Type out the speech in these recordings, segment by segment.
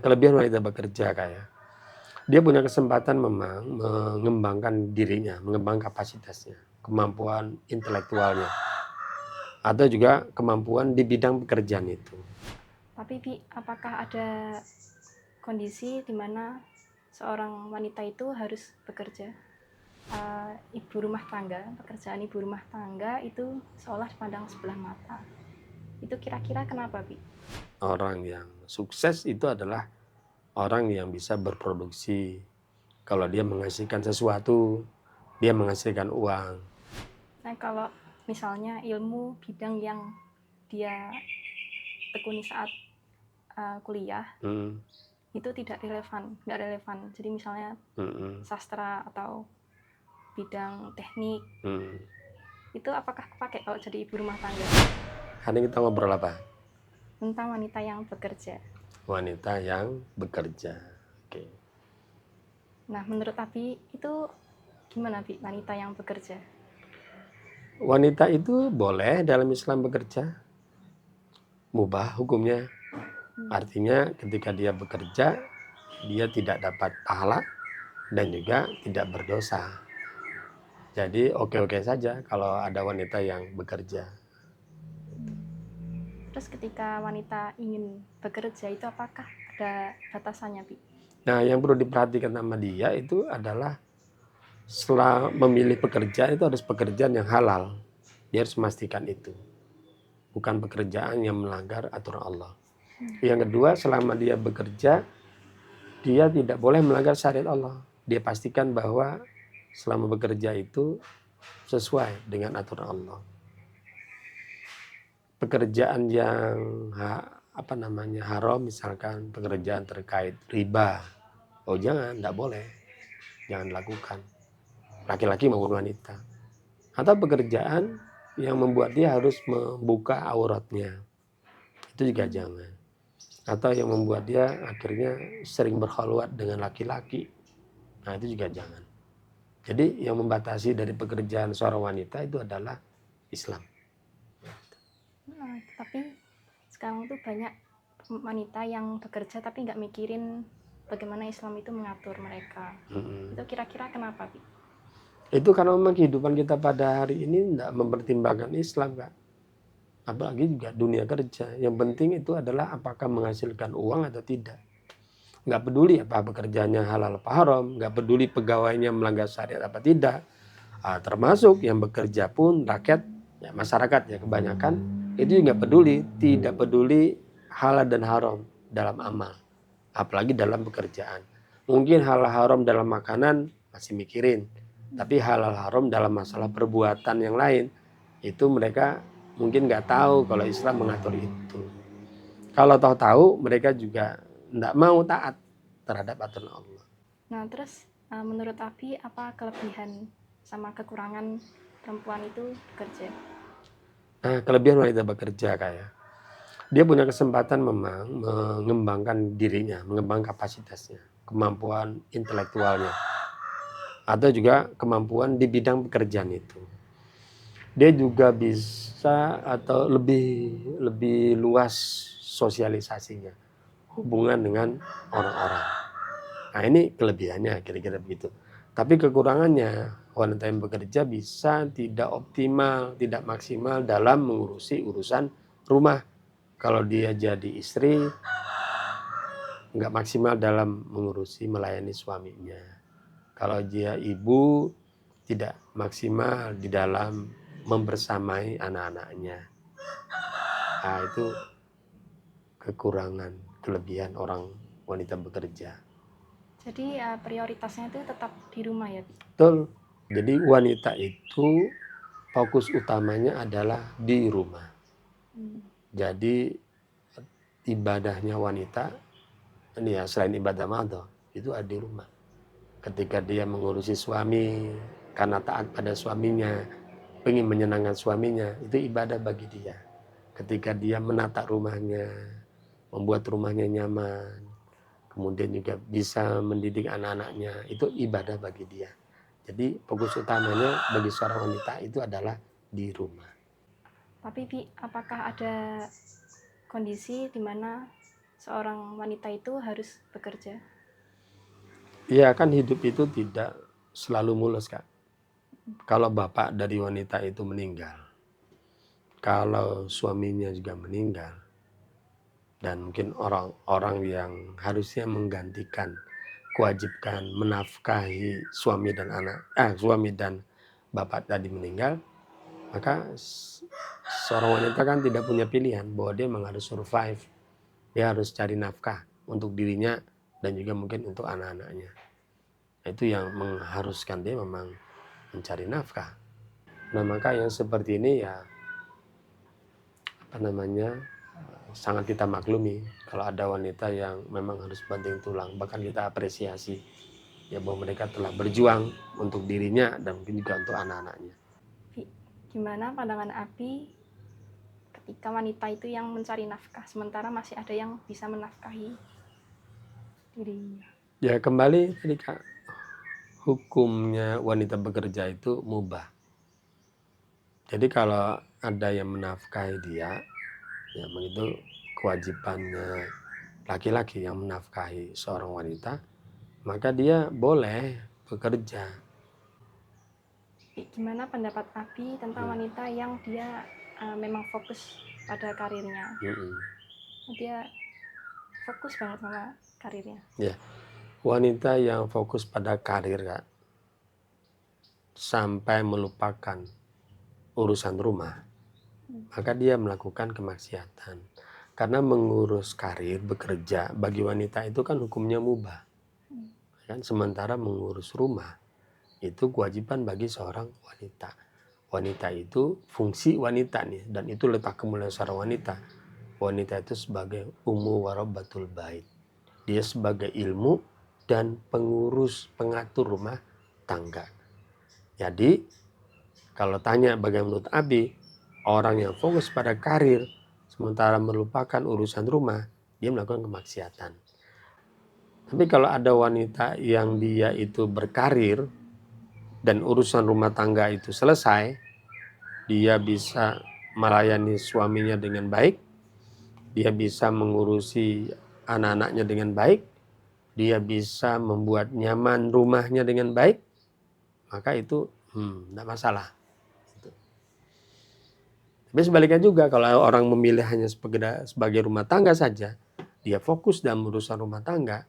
Kelebihan wanita bekerja kayak dia punya kesempatan memang mengembangkan dirinya, mengembangkan kapasitasnya, kemampuan intelektualnya, atau juga kemampuan di bidang pekerjaan itu. Tapi Bi, apakah ada kondisi di mana seorang wanita itu harus bekerja? Ibu rumah tangga, pekerjaan ibu rumah tangga itu seolah dipandang sebelah mata. Itu kira-kira kenapa, Bi? Orang yang sukses itu adalah orang yang bisa berproduksi. Kalau dia menghasilkan sesuatu, dia menghasilkan uang. Nah, kalau misalnya ilmu bidang yang dia tekuni saat kuliah Hmm, itu tidak relevan, nggak relevan. Jadi misalnya hmm, sastra atau bidang teknik, hmm. itu apakah kepake kalau jadi ibu rumah tangga? Hari ini kita ngobrol apa? Tentang wanita yang bekerja. Wanita yang bekerja. Oke. Nah, menurut Abi itu gimana, Bi, wanita yang bekerja? Wanita itu boleh dalam Islam bekerja, mubah hukumnya. Artinya ketika dia bekerja, dia tidak dapat pahala dan juga tidak berdosa. Jadi oke-oke saja kalau ada wanita yang bekerja. Terus ketika wanita ingin bekerja itu apakah ada batasannya, Bi? Nah, yang perlu diperhatikan sama dia itu adalah setelah memilih pekerjaan itu harus pekerjaan yang halal. Dia harus memastikan itu. Bukan pekerjaan yang melanggar aturan Allah. Yang kedua, selama dia bekerja, dia tidak boleh melanggar syariat Allah. Dia pastikan bahwa selama bekerja itu sesuai dengan aturan Allah. Pekerjaan yang haram, misalkan pekerjaan terkait riba, oh jangan, tidak boleh, jangan lakukan. Laki-laki maupun wanita. Atau pekerjaan yang membuat dia harus membuka auratnya, itu juga jangan. Atau yang membuat dia akhirnya sering berkhalwat dengan laki-laki, nah itu juga jangan. Jadi yang membatasi dari pekerjaan seorang wanita itu adalah Islam. Tapi sekarang tuh banyak wanita yang bekerja tapi nggak mikirin bagaimana Islam itu mengatur mereka. Itu kira-kira kenapa, Bi? Itu karena memang kehidupan kita pada hari ini tidak mempertimbangkan Islam, Kak. Apalagi juga dunia kerja. Yang penting itu adalah apakah menghasilkan uang atau tidak. Nggak peduli apa pekerjaannya halal apa haram, nggak peduli pegawainya melanggar syariat apa tidak. Termasuk yang bekerja pun rakyat, ya masyarakat ya kebanyakan, itu juga peduli, tidak peduli halal dan haram dalam amal. Apalagi dalam pekerjaan. Mungkin halal haram dalam makanan masih mikirin. Tapi halal haram dalam masalah perbuatan yang lain, itu mereka mungkin nggak tahu kalau Islam mengatur itu. Kalau tahu, mereka juga tidak mau taat terhadap aturan Allah. Nah, terus menurut Abi apa kelebihan sama kekurangan perempuan itu bekerja? Nah, kelebihan wanita bekerja kayak dia punya kesempatan memang mengembangkan dirinya, mengembangkan kapasitasnya, kemampuan intelektualnya, atau juga kemampuan di bidang pekerjaan itu. Dia juga bisa atau lebih luas sosialisasinya, hubungan dengan orang-orang. Nah ini kelebihannya kira-kira begitu. Tapi kekurangannya wanita yang bekerja bisa tidak optimal, tidak maksimal dalam mengurusi urusan rumah. Kalau dia jadi istri, nggak maksimal dalam mengurusi melayani suaminya. Kalau dia ibu, tidak maksimal di dalam membersamai anak-anaknya. Nah itu kekurangan, kelebihan orang wanita bekerja. Jadi prioritasnya itu tetap di rumah ya, Bi? Betul. Jadi wanita itu fokus utamanya adalah di rumah. Jadi ibadahnya wanita ini ya selain ibadah mahdoh itu ada di rumah. Ketika dia mengurusi suami karena taat pada suaminya, ingin menyenangkan suaminya, itu ibadah bagi dia. Ketika dia menata rumahnya, membuat rumahnya nyaman, kemudian juga bisa mendidik anak-anaknya, itu ibadah bagi dia. Jadi fokus utamanya bagi seorang wanita itu adalah di rumah. Tapi Bi, apakah ada kondisi di mana seorang wanita itu harus bekerja? Ya kan hidup itu tidak selalu mulus, Kak. Kalau bapak dari wanita itu meninggal, kalau suaminya juga meninggal, dan mungkin orang-orang yang harusnya menggantikan kewajiban menafkahi suami dan bapak tadi meninggal, maka seorang wanita kan tidak punya pilihan bahwa dia memang harus survive, dia harus cari nafkah untuk dirinya dan juga mungkin untuk anak-anaknya. Itu yang mengharuskan dia memang mencari nafkah. Nah maka yang seperti ini ya sangat kita maklumi kalau ada wanita yang memang harus banting tulang, bahkan kita apresiasi ya bahwa mereka telah berjuang untuk dirinya dan mungkin juga untuk anak-anaknya. Gimana pandangan Abi ketika wanita itu yang mencari nafkah sementara masih ada yang bisa menafkahi dirinya? Ya kembali tadi Kak, hukumnya wanita bekerja itu mubah. Jadi kalau ada yang menafkahi dia, ya begitu kewajibannya laki-laki yang menafkahi seorang wanita, maka dia boleh bekerja. Gimana pendapat Abi tentang wanita yang dia memang fokus pada karirnya? Dia fokus banget sama karirnya. Ya, wanita yang fokus pada karir Kak, sampai melupakan urusan rumah, maka dia melakukan kemaksiatan. Karena mengurus karir, bekerja bagi wanita itu kan hukumnya mubah. Kan sementara mengurus rumah itu kewajiban bagi seorang wanita. Wanita itu fungsi wanita nih, dan itu letak kemuliaan seorang wanita. Wanita itu sebagai ummu warabatul bait. Dia sebagai ilmu dan pengurus pengatur rumah tangga. Jadi kalau tanya bagaimana menurut Abi, orang yang fokus pada karir sementara melupakan urusan rumah, dia melakukan kemaksiatan. Tapi kalau ada wanita yang dia itu berkarir dan urusan rumah tangga itu selesai, dia bisa melayani suaminya dengan baik, dia bisa mengurusi anak-anaknya dengan baik, dia bisa membuat nyaman rumahnya dengan baik, maka itu tidak masalah. Tapi sebaliknya juga kalau orang memilih hanya sebagai rumah tangga saja, dia fokus dalam urusan rumah tangga,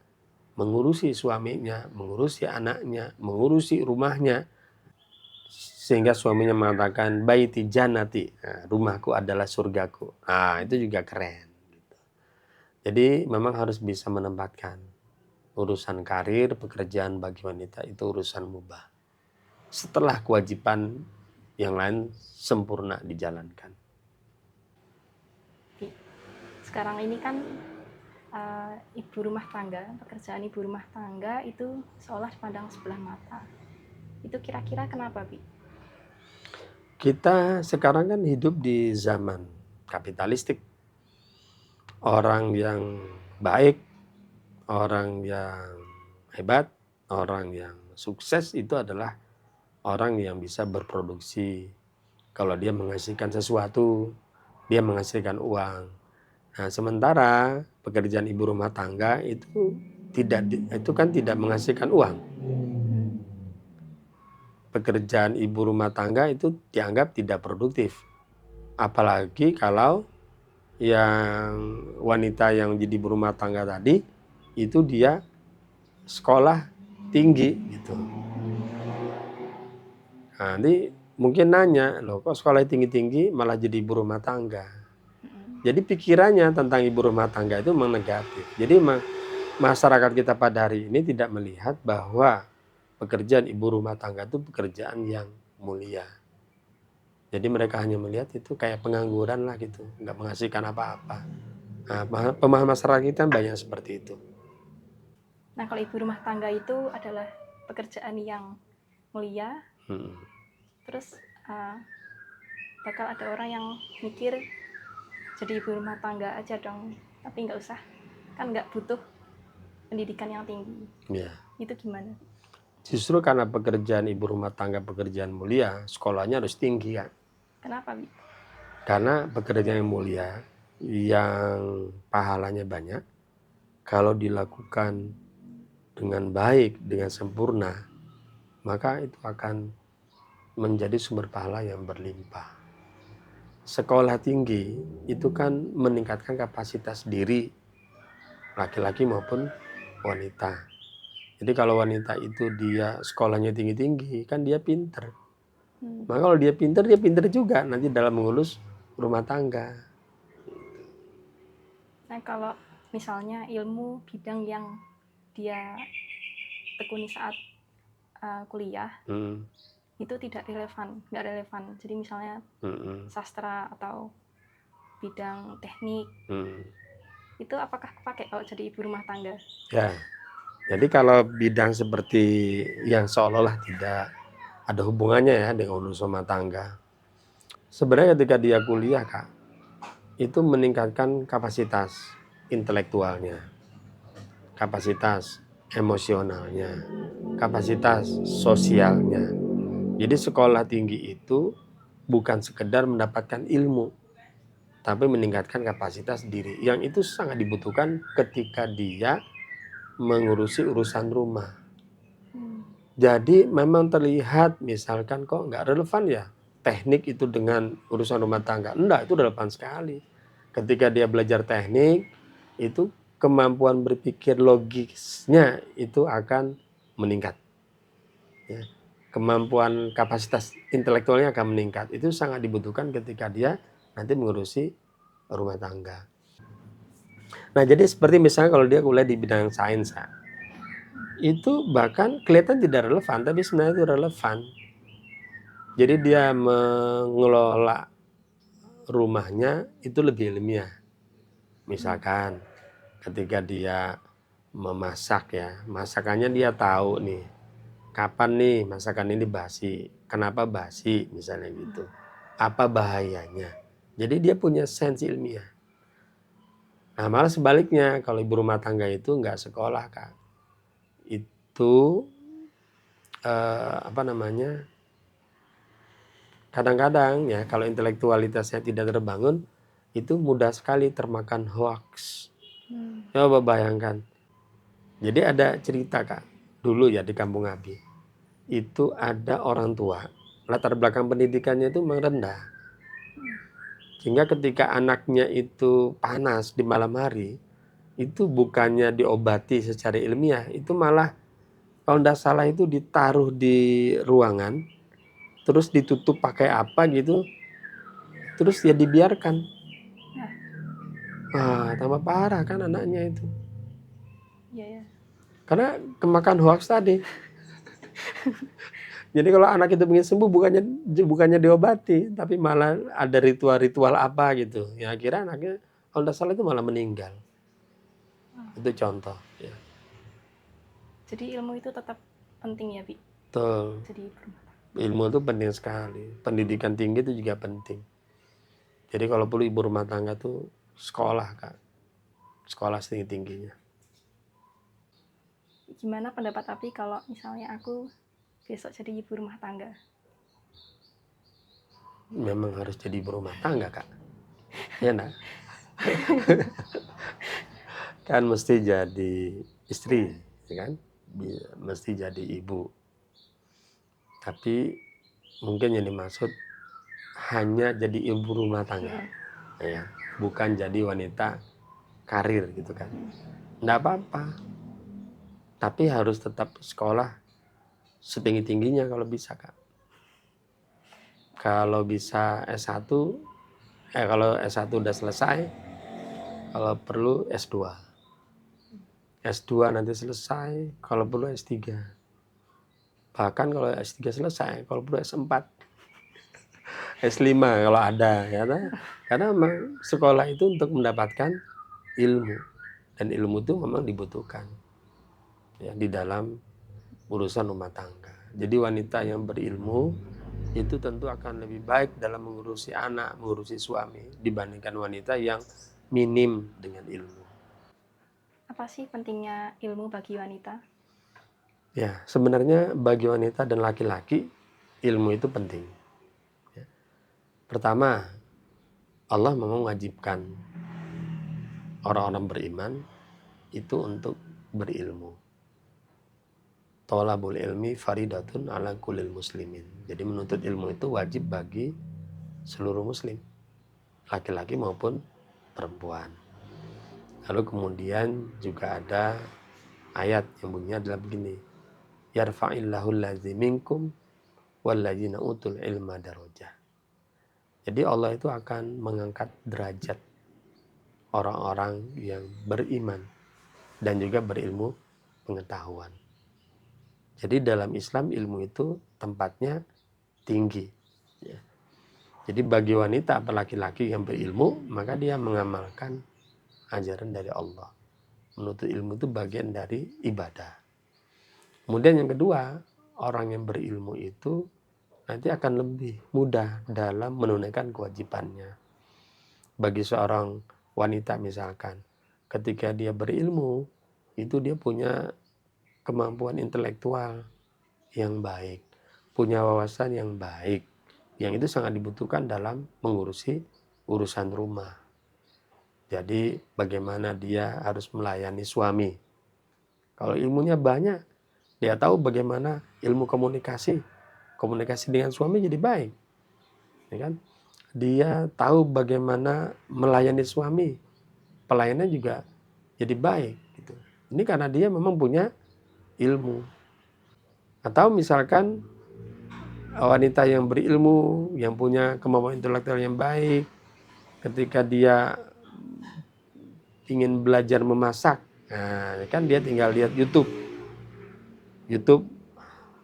mengurusi suaminya, mengurusi anaknya, mengurusi rumahnya, sehingga suaminya mengatakan baiti jannati, rumahku adalah surgaku. Itu juga keren. Jadi memang harus bisa menempatkan urusan karir, pekerjaan bagi wanita itu urusan mubah. Setelah kewajiban yang lain sempurna dijalankan. Sekarang ini kan ibu rumah tangga, pekerjaan ibu rumah tangga itu seolah dipandang sebelah mata. Itu kira-kira kenapa, Bi? Kita sekarang kan hidup di zaman kapitalistik. Orang yang baik, orang yang hebat, orang yang sukses itu adalah orang yang bisa berproduksi. Kalau dia menghasilkan sesuatu, dia menghasilkan uang. Nah, sementara pekerjaan ibu rumah tangga itu kan tidak menghasilkan uang. Pekerjaan ibu rumah tangga itu dianggap tidak produktif. Apalagi kalau yang wanita yang jadi ibu rumah tangga tadi itu dia sekolah tinggi gitu. Nah, nanti mungkin nanya, loh kok sekolah tinggi-tinggi malah jadi ibu rumah tangga. Jadi pikirannya tentang ibu rumah tangga itu memang negatif. Jadi masyarakat kita pada hari ini tidak melihat bahwa pekerjaan ibu rumah tangga itu pekerjaan yang mulia. Jadi mereka hanya melihat itu kayak pengangguran lah gitu, nggak menghasilkan apa-apa. Nah, pemahaman masyarakat kita banyak seperti itu. Nah, kalau ibu rumah tangga itu adalah pekerjaan yang mulia, terus bakal ada orang yang mikir jadi ibu rumah tangga aja dong, tapi nggak usah, kan nggak butuh pendidikan yang tinggi. Ya. Itu gimana? Justru karena pekerjaan ibu rumah tangga pekerjaan mulia, sekolahnya harus tinggi kan. Kenapa, Bi? Karena pekerjaan yang mulia, yang pahalanya banyak, kalau dilakukan dengan baik, dengan sempurna, maka itu akan menjadi sumber pahala yang berlimpah. Sekolah tinggi itu kan meningkatkan kapasitas diri laki-laki maupun wanita. Jadi kalau wanita itu dia sekolahnya tinggi-tinggi, kan dia pinter. Maka kalau dia pinter juga nanti dalam mengurus rumah tangga. Nah, kalau misalnya ilmu bidang yang dia tekuni saat kuliah itu tidak relevan, nggak relevan. Jadi misalnya sastra atau bidang teknik, itu apakah kepake kalau jadi ibu rumah tangga? Ya, jadi kalau bidang seperti yang seolah-olah tidak ada hubungannya ya dengan urusan rumah tangga, sebenarnya ketika dia kuliah Kak, itu meningkatkan kapasitas intelektualnya, kapasitas emosionalnya, kapasitas sosialnya. Jadi sekolah tinggi itu bukan sekedar mendapatkan ilmu, tapi meningkatkan kapasitas diri. Yang itu sangat dibutuhkan ketika dia mengurusi urusan rumah. Jadi memang terlihat misalkan kok nggak relevan ya teknik itu dengan urusan rumah tangga. Enggak, itu relevan sekali. Ketika dia belajar teknik, itu kemampuan berpikir logisnya itu akan meningkat. Ya. Kemampuan kapasitas intelektualnya akan meningkat. Itu sangat dibutuhkan ketika dia nanti mengurusi rumah tangga. Nah, jadi seperti misalnya kalau dia kuliah di bidang sains, itu bahkan kelihatan tidak relevan, tapi sebenarnya itu relevan. Jadi dia mengelola rumahnya itu lebih ilmiah. Misalkan ketika dia memasak ya, masakannya dia tahu nih, kapan nih masakan ini basi, kenapa basi misalnya gitu, apa bahayanya. Jadi dia punya sensi ilmiah. Nah malah sebaliknya kalau ibu rumah tangga itu nggak sekolah Kak, itu kadang-kadang ya kalau intelektualitasnya tidak terbangun itu mudah sekali termakan hoax. Coba bayangkan. Jadi ada cerita Kak, dulu ya di Kampung Abi. Itu ada orang tua, latar belakang pendidikannya itu memang rendah. Sehingga ketika anaknya itu panas di malam hari, itu bukannya diobati secara ilmiah, itu malah kalau tidak salah itu ditaruh di ruangan, terus ditutup pakai apa gitu, terus ya dibiarkan. Tambah parah kan anaknya itu. Iya. Karena kemakan hoax tadi. Jadi kalau anak itu ingin sembuh bukannya diobati, tapi malah ada ritual-ritual apa gitu. Ya akhirnya anaknya kalau tidak salah itu malah meninggal. Itu contoh. Ya. Jadi ilmu itu tetap penting ya, Bi? Betul. Jadi Ilmu itu penting sekali. Pendidikan tinggi itu juga penting. Jadi kalau perlu ibu rumah tangga tuh sekolah Kak. Sekolah setinggi-tingginya. Gimana pendapat Abi kalau misalnya aku besok jadi ibu rumah tangga? Memang harus jadi ibu rumah tangga Kak. Ya enggak? Kan mesti jadi istri, ya kan? Mesti jadi ibu. Tapi mungkin yang dimaksud hanya jadi ibu rumah tangga, ya, bukan jadi wanita karir gitu kan. Nggak apa-apa, tapi harus tetap sekolah setinggi-tingginya kalau bisa Kak. Kalau bisa S1, kalau S1 udah selesai, kalau perlu S2. S2 nanti selesai, kalau perlu S3. Bahkan kalau S3 selesai, kalau perlu S4. S5 kalau ada ya. Karena memang sekolah itu untuk mendapatkan ilmu. Dan ilmu itu memang dibutuhkan ya di dalam urusan rumah tangga. Jadi wanita yang berilmu itu tentu akan lebih baik dalam mengurusi anak, mengurusi suami dibandingkan wanita yang minim dengan ilmu. Apa sih pentingnya ilmu bagi wanita? Ya, sebenarnya bagi wanita dan laki-laki ilmu itu penting. Ya. Pertama, Allah memang mewajibkan orang-orang beriman itu untuk berilmu. Thalabul ilmi faridatun ala kullil muslimin. Jadi menuntut ilmu itu wajib bagi seluruh muslim, laki-laki maupun perempuan. Lalu kemudian juga ada ayat yang bunyinya adalah begini. Yarfa'illahu allazi minkum wallazina utul ilma darajah. Jadi Allah itu akan mengangkat derajat orang-orang yang beriman dan juga berilmu pengetahuan. Jadi dalam Islam ilmu itu tempatnya tinggi. Ya. Jadi bagi wanita atau laki-laki yang berilmu, maka dia mengamalkan ajaran dari Allah. Menuntut ilmu itu bagian dari ibadah. Kemudian yang kedua, orang yang berilmu itu nanti akan lebih mudah dalam menunaikan kewajibannya. Bagi seorang wanita misalkan, ketika dia berilmu, itu dia punya kemampuan intelektual yang baik, punya wawasan yang baik, yang itu sangat dibutuhkan dalam mengurusi urusan rumah. Jadi bagaimana dia harus melayani suami. Kalau ilmunya banyak, dia tahu bagaimana ilmu komunikasi dengan suami jadi baik, ya kan? Dia tahu bagaimana melayani suami, pelayanannya juga jadi baik. Gitu. Ini karena dia memang punya ilmu. Atau misalkan wanita yang berilmu, yang punya kemampuan intelektual yang baik, ketika dia ingin belajar memasak, nah kan dia tinggal lihat YouTube,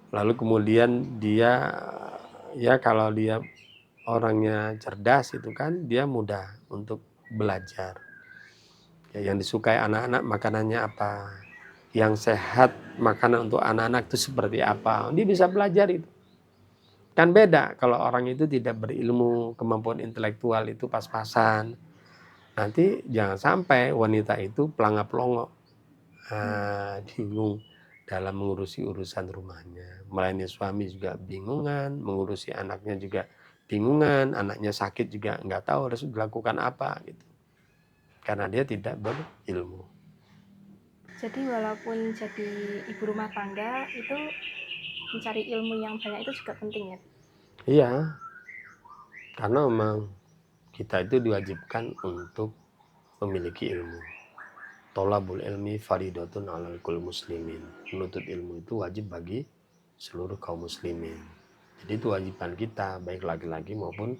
lalu kemudian dia ya kalau dia orangnya cerdas itu kan dia mudah untuk belajar. Ya, yang disukai anak-anak makanannya apa, yang sehat makanan untuk anak-anak itu seperti apa, dia bisa belajar itu. Kan beda kalau orang itu tidak berilmu, kemampuan intelektual itu pas-pasan. Nanti jangan sampai wanita itu pelangap-pelongo, bingung dalam mengurusi urusan rumahnya. Melayani suami juga bingungan, mengurusi anaknya juga bingungan, anaknya sakit juga nggak tahu harus dilakukan apa gitu. Karena dia tidak berilmu. Jadi walaupun jadi ibu rumah tangga itu mencari ilmu yang banyak itu juga penting ya? Iya, karena memang kita itu diwajibkan untuk memiliki ilmu. Thalabul ilmi faridatun 'alal kulli muslimin. Menuntut ilmu itu wajib bagi seluruh kaum muslimin. Jadi itu wajiban kita, baik laki-laki maupun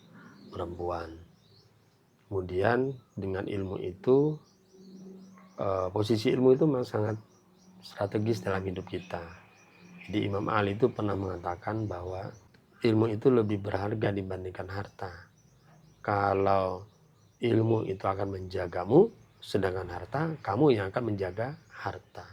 perempuan. Kemudian dengan ilmu itu, posisi ilmu itu memang sangat strategis dalam hidup kita. Jadi Imam Ali itu pernah mengatakan bahwa ilmu itu lebih berharga dibandingkan harta. Kalau ilmu itu akan menjagamu, sedangkan harta kamu yang akan menjaga harta.